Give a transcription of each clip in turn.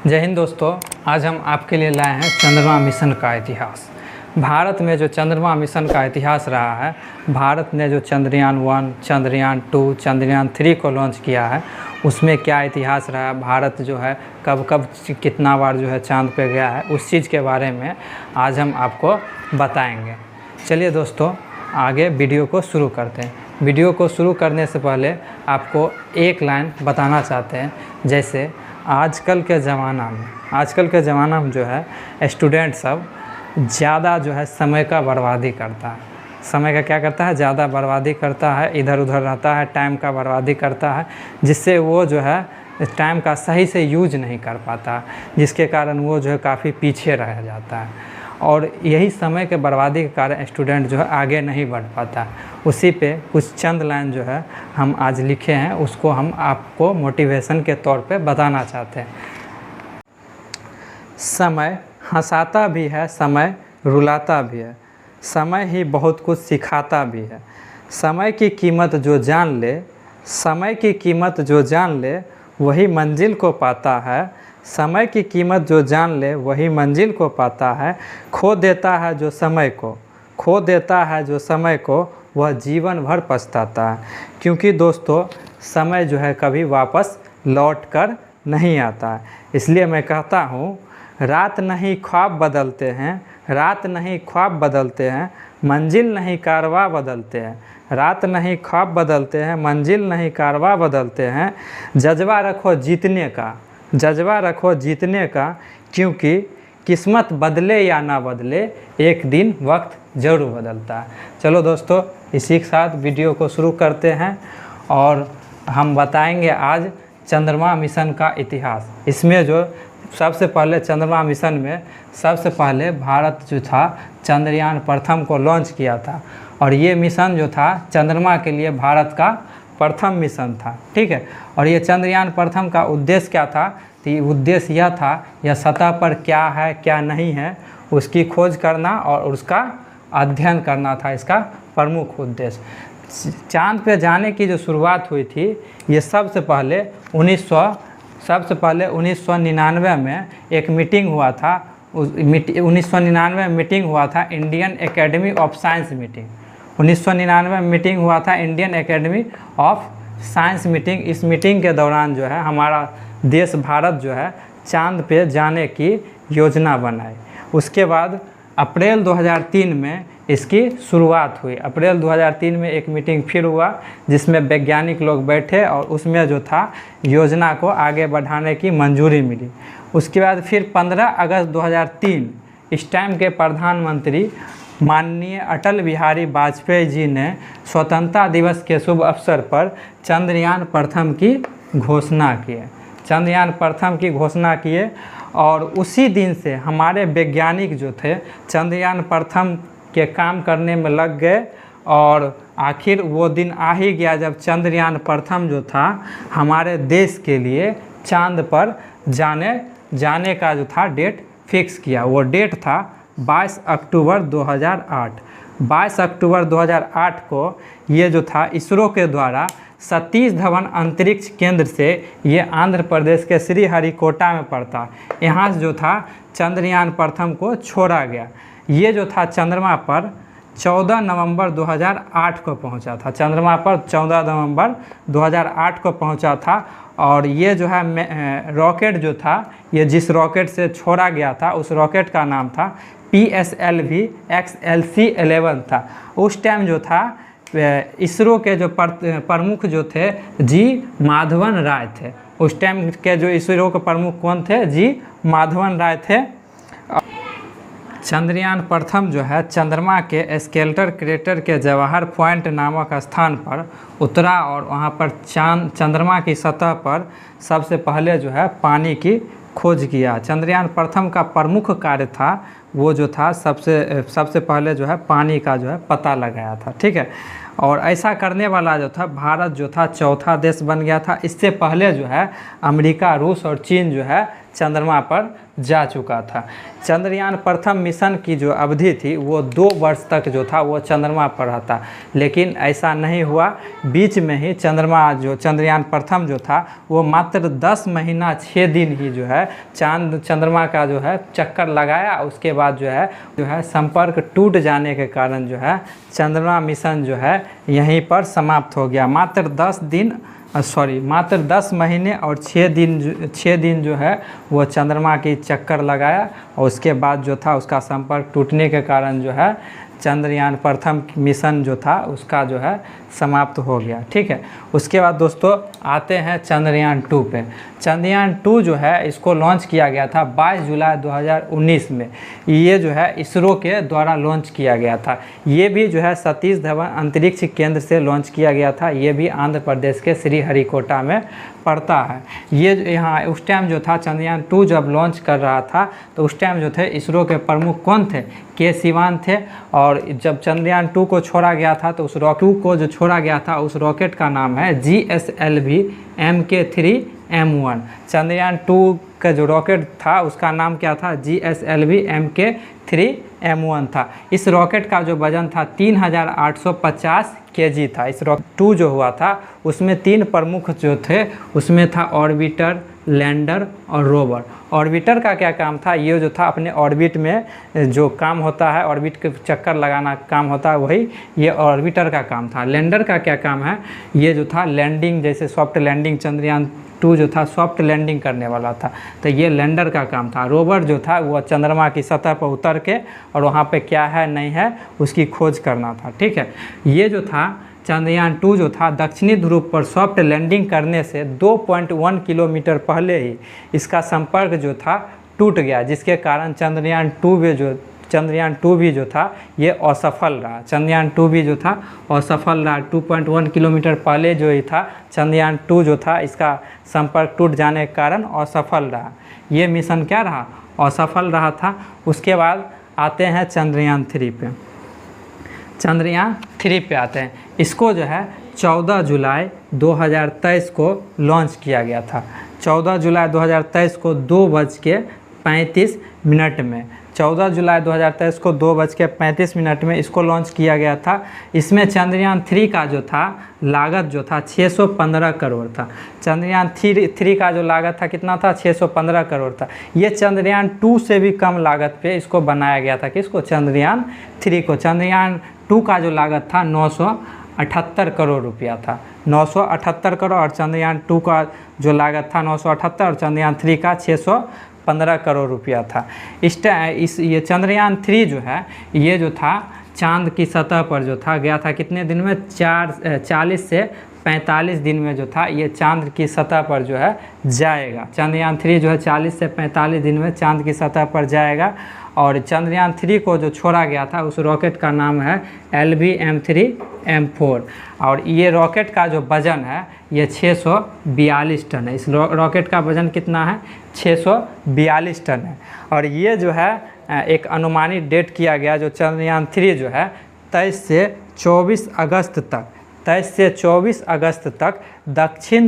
जय हिंद दोस्तों। आज हम आपके लिए लाए हैं चंद्रमा मिशन का इतिहास। भारत में जो चंद्रमा मिशन का इतिहास रहा है, भारत ने जो चंद्रयान 1, चंद्रयान 2, चंद्रयान 3 को लॉन्च किया है, उसमें क्या इतिहास रहा है, भारत जो है कब कब कितना बार जो है चांद पे गया है, उस चीज़ के बारे में आज हम आपको बताएंगे। चलिए दोस्तों, आगे वीडियो को शुरू करते हैं। वीडियो को शुरू करने से पहले आपको एक लाइन बताना चाहते हैं। जैसे आजकल के ज़माना में जो है स्टूडेंट सब ज़्यादा जो है समय का बर्बादी करता है। समय का क्या करता है? ज़्यादा बर्बादी करता है, इधर उधर रहता है, टाइम का बर्बादी करता है, जिससे वो जो है टाइम का सही से यूज नहीं कर पाता, जिसके कारण वो जो है काफ़ी पीछे रह जाता है। और यही समय के बर्बादी के कारण स्टूडेंट जो है आगे नहीं बढ़ पाता। उसी पे कुछ चंद लाइन जो है हम आज लिखे हैं, उसको हम आपको मोटिवेशन के तौर पे बताना चाहते हैं। समय हंसाता भी है, समय रुलाता भी है, समय ही बहुत कुछ सिखाता भी है। समय की कीमत जो जान ले वही मंजिल को पाता है। समय की कीमत जो जान ले वही मंजिल को पाता है। खो देता है जो समय को वह जीवन भर पछताता है। क्योंकि दोस्तों, समय जो है कभी वापस लौट कर नहीं आता है। इसलिए मैं कहता हूँ, रात नहीं ख्वाब बदलते हैं, मंजिल नहीं कारवां बदलते हैं। रात नहीं ख्वाब बदलते हैं, मंजिल नहीं कारवां बदलते हैं। जज्बा रखो जीतने का, क्योंकि किस्मत बदले या ना बदले, एक दिन वक्त ज़रूर बदलता है। चलो दोस्तों, इसी के साथ वीडियो को शुरू करते हैं और हम बताएंगे आज चंद्रमा मिशन का इतिहास। इसमें जो सबसे पहले चंद्रमा मिशन में सबसे पहले भारत जो था चंद्रयान प्रथम को लॉन्च किया था, और ये मिशन जो था चंद्रमा के लिए भारत का प्रथम मिशन था। ठीक है। और ये चंद्रयान प्रथम का उद्देश्य क्या था? तो उद्देश्य यह था, यह सतह पर क्या है क्या नहीं है उसकी खोज करना और उसका अध्ययन करना था इसका प्रमुख उद्देश्य। चांद पे जाने की जो शुरुआत हुई थी, ये सबसे पहले 1999 में एक मीटिंग हुआ था। 1999 में मीटिंग हुआ था Indian academy of science meeting. 1999 में मीटिंग हुआ था Indian academy of science meeting. इस मीटिंग के दौरान जो है हमारा देश भारत जो है चांद पे जाने की योजना बनाई। उसके बाद अप्रैल 2003 में इसकी शुरुआत हुई। अप्रैल 2003 में एक मीटिंग फिर हुआ, जिसमें वैज्ञानिक लोग बैठे और उसमें जो था योजना को आगे बढ़ाने की मंजूरी मिली। उसके बाद फिर 15 अगस्त 2003 इस टाइम के प्रधानमंत्री माननीय अटल बिहारी वाजपेयी जी ने स्वतंत्रता दिवस के शुभ अवसर पर चंद्रयान प्रथम की घोषणा किए। और उसी दिन से हमारे वैज्ञानिक जो थे चंद्रयान प्रथम के काम करने में लग गए, और आखिर वो दिन आ ही गया जब चंद्रयान प्रथम जो था हमारे देश के लिए चांद पर जाने का जो था डेट फिक्स किया। वो डेट था 22 अक्टूबर 2008। 22 अक्टूबर 2008 को ये जो था इसरो के द्वारा सतीश धवन अंतरिक्ष केंद्र से, ये आंध्र प्रदेश के श्रीहरिकोटा में पड़ता, यहाँ से जो था चंद्रयान प्रथम को छोड़ा गया। ये जो था चंद्रमा पर 14 नवंबर 2008 को पहुंचा था। चंद्रमा पर 14 नवंबर 2008 को पहुंचा था। और ये जो है रॉकेट जो था, ये जिस रॉकेट से छोड़ा गया था उस रॉकेट का नाम था PSLV XLC-11 था। उस टाइम जो था इसरो के जो प्रमुख जो थे जी माधवन राय थे। उस टाइम के जो इसरो के प्रमुख कौन थे? जी माधवन राय थे। चंद्रयान प्रथम जो है चंद्रमा के स्केलेटर क्रेटर के जवाहर पॉइंट नामक स्थान पर उतरा, और वहाँ पर चंद्रमा की सतह पर सबसे पहले जो है पानी की खोज किया। चंद्रयान प्रथम का प्रमुख कार्य था, वो जो था सबसे पहले जो है पानी का जो है पता लगाया था। ठीक है। और ऐसा करने वाला जो था भारत जो था चौथा देश बन गया था। इससे पहले जो है अमेरिका, रूस और चीन जो है चंद्रमा पर जा चुका था। चंद्रयान प्रथम मिशन की जो अवधि थी वो 2 वर्ष तक जो था वो चंद्रमा पर रहता, लेकिन ऐसा नहीं हुआ। बीच में ही चंद्रयान प्रथम जो था वो मात्र 10 महीना 6 दिन ही जो है चंद्रमा का जो है चक्कर लगाया। उसके बाद जो है संपर्क टूट जाने के कारण जो है चंद्रमा मिशन जो है यहीं पर समाप्त हो गया। मात्र 10 महीने और 6 दिन जो है वो चंद्रमा की चक्कर लगाया, और उसके बाद जो था उसका संपर्क टूटने के कारण जो है चंद्रयान प्रथम मिशन जो था उसका जो है समाप्त हो गया। ठीक है, उसके बाद दोस्तों आते हैं चंद्रयान 2 पे। चंद्रयान 2 जो है इसको लॉन्च किया गया था 22 जुलाई 2019 में। ये जो है इसरो के द्वारा लॉन्च किया गया था। ये भी जो है सतीश धवन अंतरिक्ष केंद्र से लॉन्च किया गया था। ये भी आंध्र प्रदेश के श्रीहरिकोटा में पड़ता है। ये यहाँ उस टाइम जो था चंद्रयान 2 जब लॉन्च कर रहा था तो उस टाइम जो थे इसरो के प्रमुख कौन थे? के सिवान थे। और जब चंद्रयान 2 को छोड़ा गया था तो उस रॉकेट को जो छोड़ा गया था उस रॉकेट का नाम है GSLV Mk3M1। चंद्रयान 2 का जो रॉकेट था उसका नाम क्या था? GSLV Mk3M1 था। इस रॉकेट का जो वजन था 3850 kg था। इस रॉकेट 2 जो हुआ था उसमें 3 प्रमुख जो थे उसमें था ऑर्बिटर, लैंडर और रोवर। ऑर्बिटर का क्या काम था? ये जो था अपने ऑर्बिट में जो काम होता है, ऑर्बिट के चक्कर लगाना काम होता है, वही ये ऑर्बिटर का काम था। लैंडर का क्या काम है? ये जो था लैंडिंग, जैसे सॉफ्ट लैंडिंग चंद्रयान 2 जो था सॉफ्ट लैंडिंग करने वाला था, तो ये लैंडर का काम था। रोवर जो था वो चंद्रमा की सतह पर उतर के और वहाँ पे क्या है नहीं है उसकी खोज करना था। ठीक है, ये जो था चंद्रयान 2 जो था दक्षिणी ध्रुव पर सॉफ्ट लैंडिंग करने से 2.1 किलोमीटर पहले ही इसका संपर्क जो था टूट गया, जिसके कारण चंद्रयान 2 भी जो था ये असफल रहा। चंद्रयान 2 भी जो था असफल रहा। 2.1 किलोमीटर पहले जो ही था चंद्रयान 2 जो था इसका संपर्क टूट जाने के कारण असफल रहा। ये मिशन क्या रहा? असफल रहा था। उसके बाद आते हैं चंद्रयान 3 पे। चंद्रयान 3 पे आते हैं। इसको जो है 14 जुलाई 2023 को लॉन्च किया गया था। 14 जुलाई 2023 को 2:35 में 14 जुलाई 2023 को 2:35 में इसको लॉन्च किया गया था। इसमें चंद्रयान 3 का जो था लागत जो था 615 करोड़ था। चंद्रयान 3 का जो लागत था कितना था? 615 करोड़ था। ये चंद्रयान 2 से भी कम लागत पे इसको बनाया गया था। किसको? चंद्रयान 3 को। चंद्रयान 2 का जो लागत था 978 करोड़ रुपया था। 978 करोड़, और चंद्रयान 2 का जो लागत था 978 और चंद्रयान 3 का 615 करोड़ रुपया था। ये चंद्रयान 3 जो है ये जो था चांद की सतह पर जो था गया था कितने दिन में? 40 से 45 दिन में जो था ये चांद की सतह पर जो है जाएगा। चंद्रयान 3 जो है 40 से 45 दिन में चांद की सतह पर जाएगा। और चंद्रयान 3 को जो छोड़ा गया था उस रॉकेट का नाम है LVM3M4। और ये रॉकेट का जो वज़न है ये 642 टन है। इस रॉकेट का वज़न कितना है? 642 टन है। और ये जो है एक अनुमानित डेट किया गया जो चंद्रयान 3 जो है 23 से 24 अगस्त तक दक्षिण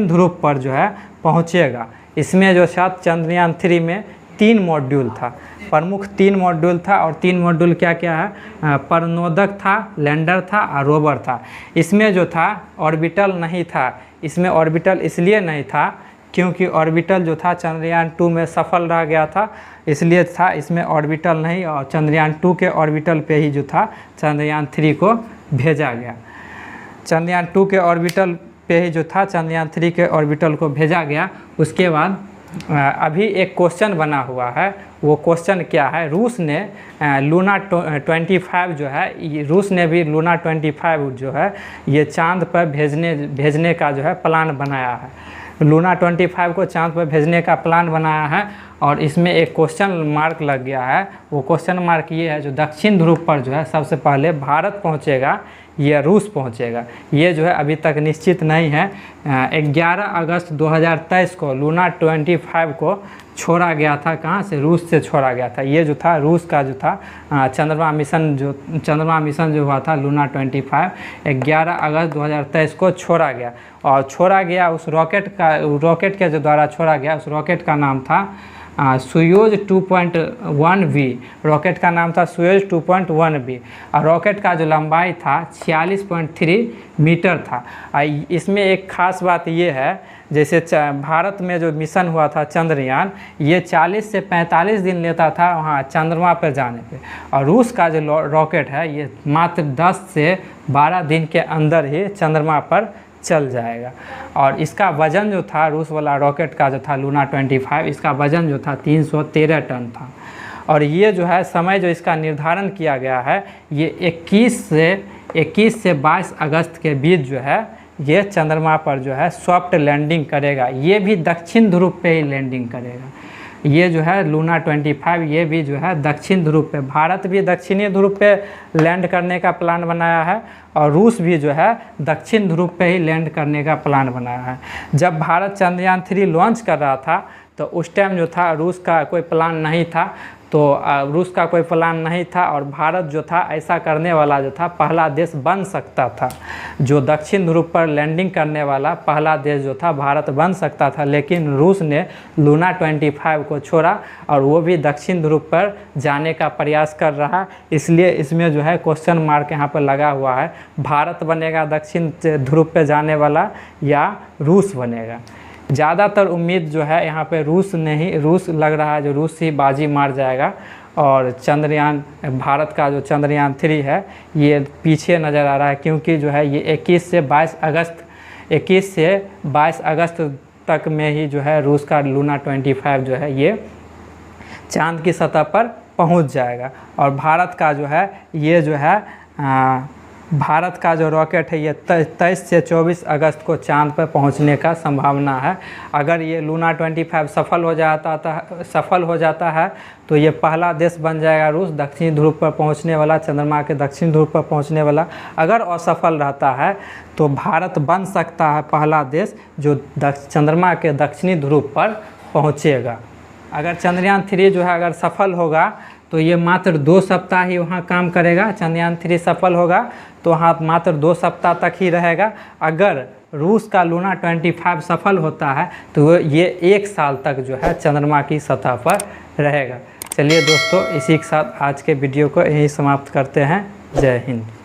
ध्रुव पर जो है पहुँचेगा। इसमें जो साथ चंद्रयान 3 में 3 मॉड्यूल था, प्रमुख 3 मॉड्यूल था। और 3 मॉड्यूल क्या क्या है? प्रणोदक था, लैंडर था और रोवर था। इसमें जो था ऑर्बिटल नहीं था। इसमें ऑर्बिटल इसलिए नहीं था क्योंकि ऑर्बिटल जो था चंद्रयान 2 में सफल रह गया था, इसलिए था इसमें ऑर्बिटल नहीं। और चंद्रयान 2 के ऑर्बिटल पे ही जो था चंद्रयान 3 को भेजा गया। चंद्रयान 2 के ऑर्बिटल पे ही जो था चंद्रयान 3 के ऑर्बिटल को भेजा गया। उसके बाद अभी एक क्वेश्चन बना हुआ है। वो क्वेश्चन क्या है? रूस ने लूना 25 जो है, रूस ने भी लूना 25 जो है ये चांद पर भेजने का जो है प्लान बनाया है। लूना 25 को चांद पर भेजने का प्लान बनाया है। और इसमें एक क्वेश्चन मार्क लग गया है। वो क्वेश्चन मार्क ये है जो दक्षिण ध्रुव पर जो है सबसे पहले भारत पहुंचेगा ये रूस पहुंचेगा। ये जो है अभी तक निश्चित नहीं है। 11 अगस्त 2023 को लूना 25 को छोड़ा गया था। कहाँ से? रूस से छोड़ा गया था। ये जो था रूस का जो था चंद्रमा मिशन जो हुआ था लूना 25 11 अगस्त 2023 को छोड़ा गया। और छोड़ा गया उस रॉकेट के जो द्वारा छोड़ा गया, उस रॉकेट का नाम था सोयूज 2.1V। रॉकेट का नाम था सोयूज 2.1V और रॉकेट का जो लंबाई था 46.3 मीटर था। इसमें एक ख़ास बात ये है, जैसे भारत में जो मिशन हुआ था चंद्रयान, ये 40 से 45 दिन लेता था वहाँ चंद्रमा पर जाने पे, और रूस का जो रॉकेट है ये मात्र 10 से 12 दिन के अंदर ही चंद्रमा पर चल जाएगा। और इसका वज़न जो था रूस वाला रॉकेट का जो था लूना 25, इसका वज़न जो था 313 टन था। और ये जो है समय जो इसका निर्धारण किया गया है, ये 21 से 22 अगस्त के बीच जो है ये चंद्रमा पर जो है सॉफ्ट लैंडिंग करेगा। ये भी दक्षिण ध्रुव पे ही लैंडिंग करेगा। ये जो है लूना 25 ये भी जो है दक्षिण ध्रुव पे, भारत भी दक्षिणी ध्रुव पे लैंड करने का प्लान बनाया है और रूस भी जो है दक्षिण ध्रुव पे ही लैंड करने का प्लान बनाया है। जब भारत चंद्रयान 3 लॉन्च कर रहा था तो उस टाइम जो था रूस का कोई प्लान नहीं था, और भारत जो था ऐसा करने वाला जो था पहला देश बन सकता था। जो दक्षिण ध्रुव पर लैंडिंग करने वाला पहला देश जो था भारत बन सकता था, लेकिन रूस ने लूना 25 को छोड़ा और वो भी दक्षिण ध्रुव पर जाने का प्रयास कर रहा। इसलिए इसमें जो है क्वेश्चन मार्क यहाँ पर लगा हुआ है, भारत बनेगा दक्षिण ध्रुव पर जाने वाला या रूस बनेगा। ज़्यादातर उम्मीद जो है यहाँ पे रूस लग रहा है, जो रूस ही बाजी मार जाएगा और चंद्रयान, भारत का जो चंद्रयान 3 है ये पीछे नज़र आ रहा है, क्योंकि जो है ये 21 से 22 अगस्त तक में ही जो है रूस का लूना 25 जो है ये चांद की सतह पर पहुँच जाएगा। और भारत का जो है ये जो है भारत का जो रॉकेट है ये 23 से 24 अगस्त को चांद पर पहुंचने का संभावना है। अगर ये लूना 25 सफल हो जाता है तो ये पहला देश बन जाएगा रूस दक्षिणी ध्रुव पर पहुंचने वाला, चंद्रमा के दक्षिण ध्रुव पर पहुंचने वाला। अगर असफल रहता है तो भारत बन सकता है पहला देश जो चंद्रमा के दक्षिणी ध्रुव पर पहुँचेगा। अगर चंद्रयान 3 जो है अगर सफल होगा तो ये मात्र 2 सप्ताह ही वहाँ काम करेगा। चंद्रयान 3 सफल होगा तो वहाँ मात्र 2 सप्ताह तक ही रहेगा। अगर रूस का लूना 25 सफल होता है तो ये 1 साल तक जो है चंद्रमा की सतह पर रहेगा। चलिए दोस्तों, इसी के साथ आज के वीडियो को यहीं समाप्त करते हैं। जय हिंद।